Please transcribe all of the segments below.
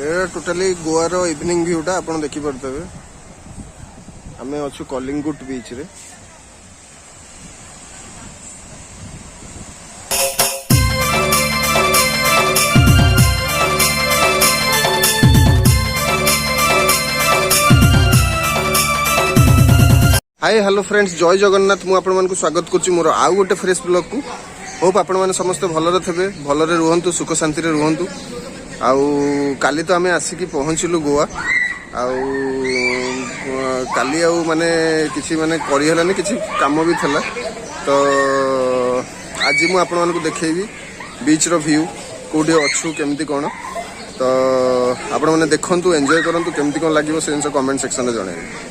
Totally grower evening व्यूटा आप देखिपे आम अच्छु कलिंगुट बीच रे। हाय हेलो फ्रेंड्स, जय जगन्नाथ। मु आपण मानकु स्वागत करछि मोर आउ गोटे फ्रेश ब्लॉग को। होप आपण माने समस्त भलरे थेबे, भलरे रुहंतु, सुख शांति रे रुहंतु। आउ काली तो आमे आसिकी पहुंचलु गोवा। आउ काली आउ माने किछि माने करि हलानी, किछि काम भी थला। तो आज मु आपण मानकु देखेबी बीच रो व्यू कोडी अछु केमती कोन। तो आपण माने देखंतु, एन्जॉय करंतु, केमती कोन लागिवो सेंस कमेंट सेक्शन रे जणाइबे।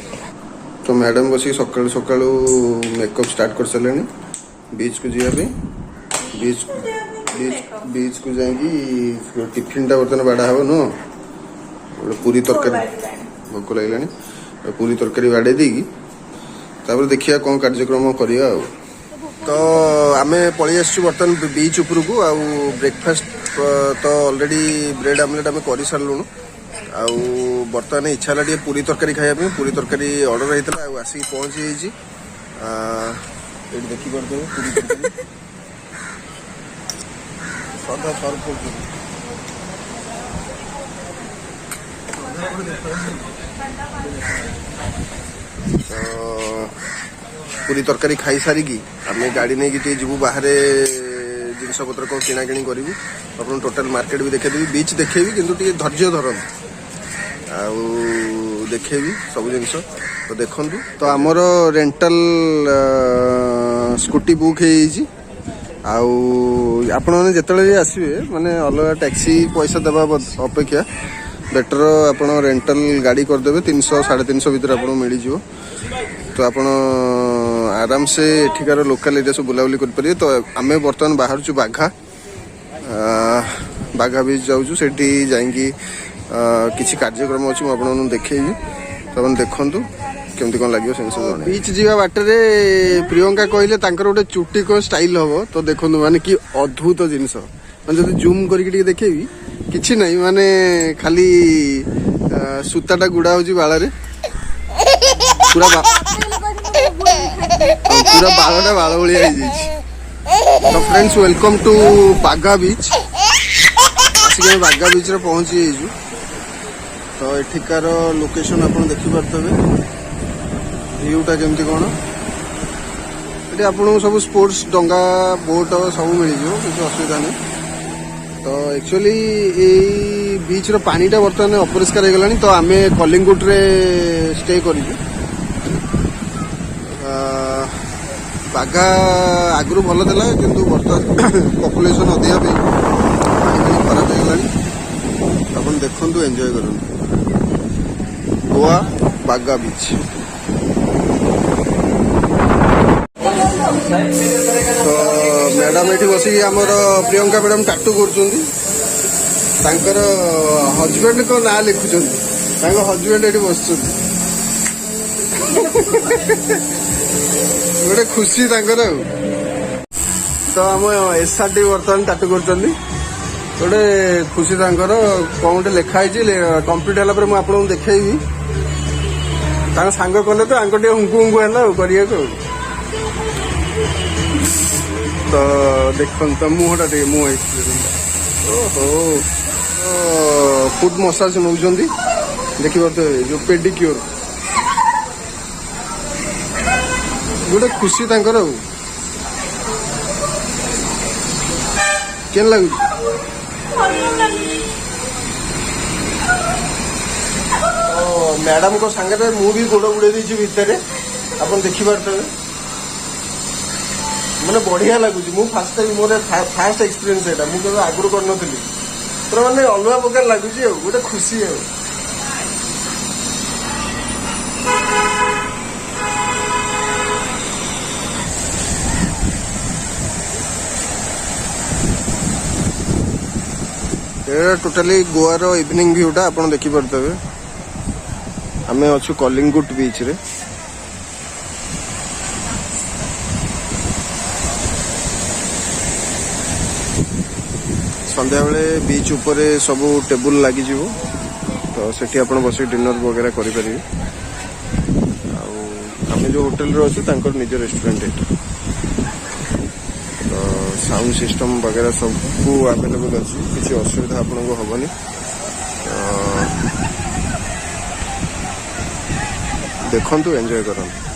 तो मैडम बस सकाळु सकाळु मेकअप स्टार्ट कर सारे बीच को जावाई। बीच बीच बीच को जाकि टिफिन टा बर्तन बाड़ा हम नु पूरी तरकारी भोक लगे पूरी तरकारी बाड़े देगी देखिए कौन कार्यक्रम करिया। तो आम पलि आसु बर्तन बीच उपरू को। आउ ब्रेकफास्ट तो ऑलरेडी ब्रेड आमलेट आम कर सारूँ। आउ बर्तमान इच्छा है पूरी तरकारी खाया। पूरी तरकारी ऑर्डर होता है, आसिक पहुँची ये देखिपे पूरी तरकारी सदा सर्व कर। पूरी तरकारी खाई सारिकी आम गाड़ी नहीं कि जीवु बाहर जिनस पत्र कौन किना किणी करूँ। आप टोटाल मार्केट भी देखेदेवी, बीच देखेबी किंतु टे धैर्य धरन आउ देखेबी सब जिनस। तो देखु तो आमर रेंटल स्कूटी बुक है। आपण मैंने जिते आसवे माने अलग टैक्सी पैसा देवा अपेक्षा बेटर आप रेंटल गाड़ी करदे। 300-350 भितर आप मिल जाव। तो आप आराम से एठिकार लोकल एरिया सब बुलाबुली करें। तो आम बर्तमान बाहर चु बाघा बीच जाऊँ। से जाकि किसी कार्यक्रम अच्छी मुझे देखेबी। तो आप देखु केमती कौन लगे से बीच जावा बाटर प्रियंका कहले गोटे चुटी को स्टाइल हम। तो देखो माने कि अद्भुत जिनस जो जूम करके देखेबी किसी ना माने खाली सूताटा गुड़ा हो बाल पूरा पूरा बालटा बाल भाया। तो friends welcome to Bagha beach. आसिक बाघा बीच रे पहुंची जाइजु। तो एठिकार लोकेशन आप देखिपे व्यूटा केमती कौन। ये आपको सब स्पोर्ट्स डंगा बोट सब मिल किसी असुविधा नहीं। तो एक्चुअली ये बीच रो पानीटा बर्तमान अपरिष्कार हो गलानी। तो आम कलिंगुट रे स्टे कर बाघा आगु भल था किंतु बर्तमान पपुलेशन अधिका पानी खराब हो गलानी। आप देखु एंजॉय करूँ गोवा बाघा बीच। तो मैडम ये बस आमर प्रियंका मैडम टाटू कर हजबैंड को ना लिखुं। हजबैंड ये बस गोटे खुशी तर। तो आम SRT बर्तमान टाटू कर गोटे खुशी कौन गोटे लिखाई कम्प्लीट है मुझे देखी। सांग कले तो आंक हुंकु हुंकु है कर। तो देखो मुहटा मुह ओहो फुट मसाज नौ देखिए जो पेडिक्योर गोटे खुशी केन लगुच। मैडम को सांगे मु भी गोड़ बुड़े दी भितर आप देखिपे मैंने बढ़िया लगुच। मु fast time more fast experience है मुझे आगुरी कर पूरा माने अलग प्रकार लगुच गोटे खुशी है। टोटाली गोवार इवनिंग व्यूटा आप देखिपे आम अच्छु कलिंगुट बीच रे। संध्या बेले बीच ऊपर सब टेबुल लगी। तो सेठी आपण बस डिनर वगैरह करें। आम जो होटेल अच्छे तांकर निज रेस्टोरेंट ये तो साउंड सिस्टम वगैरह सब अवेलेबल अच्छी किसी असुविधा आपन को हेनी। देखु एंजॉय करते।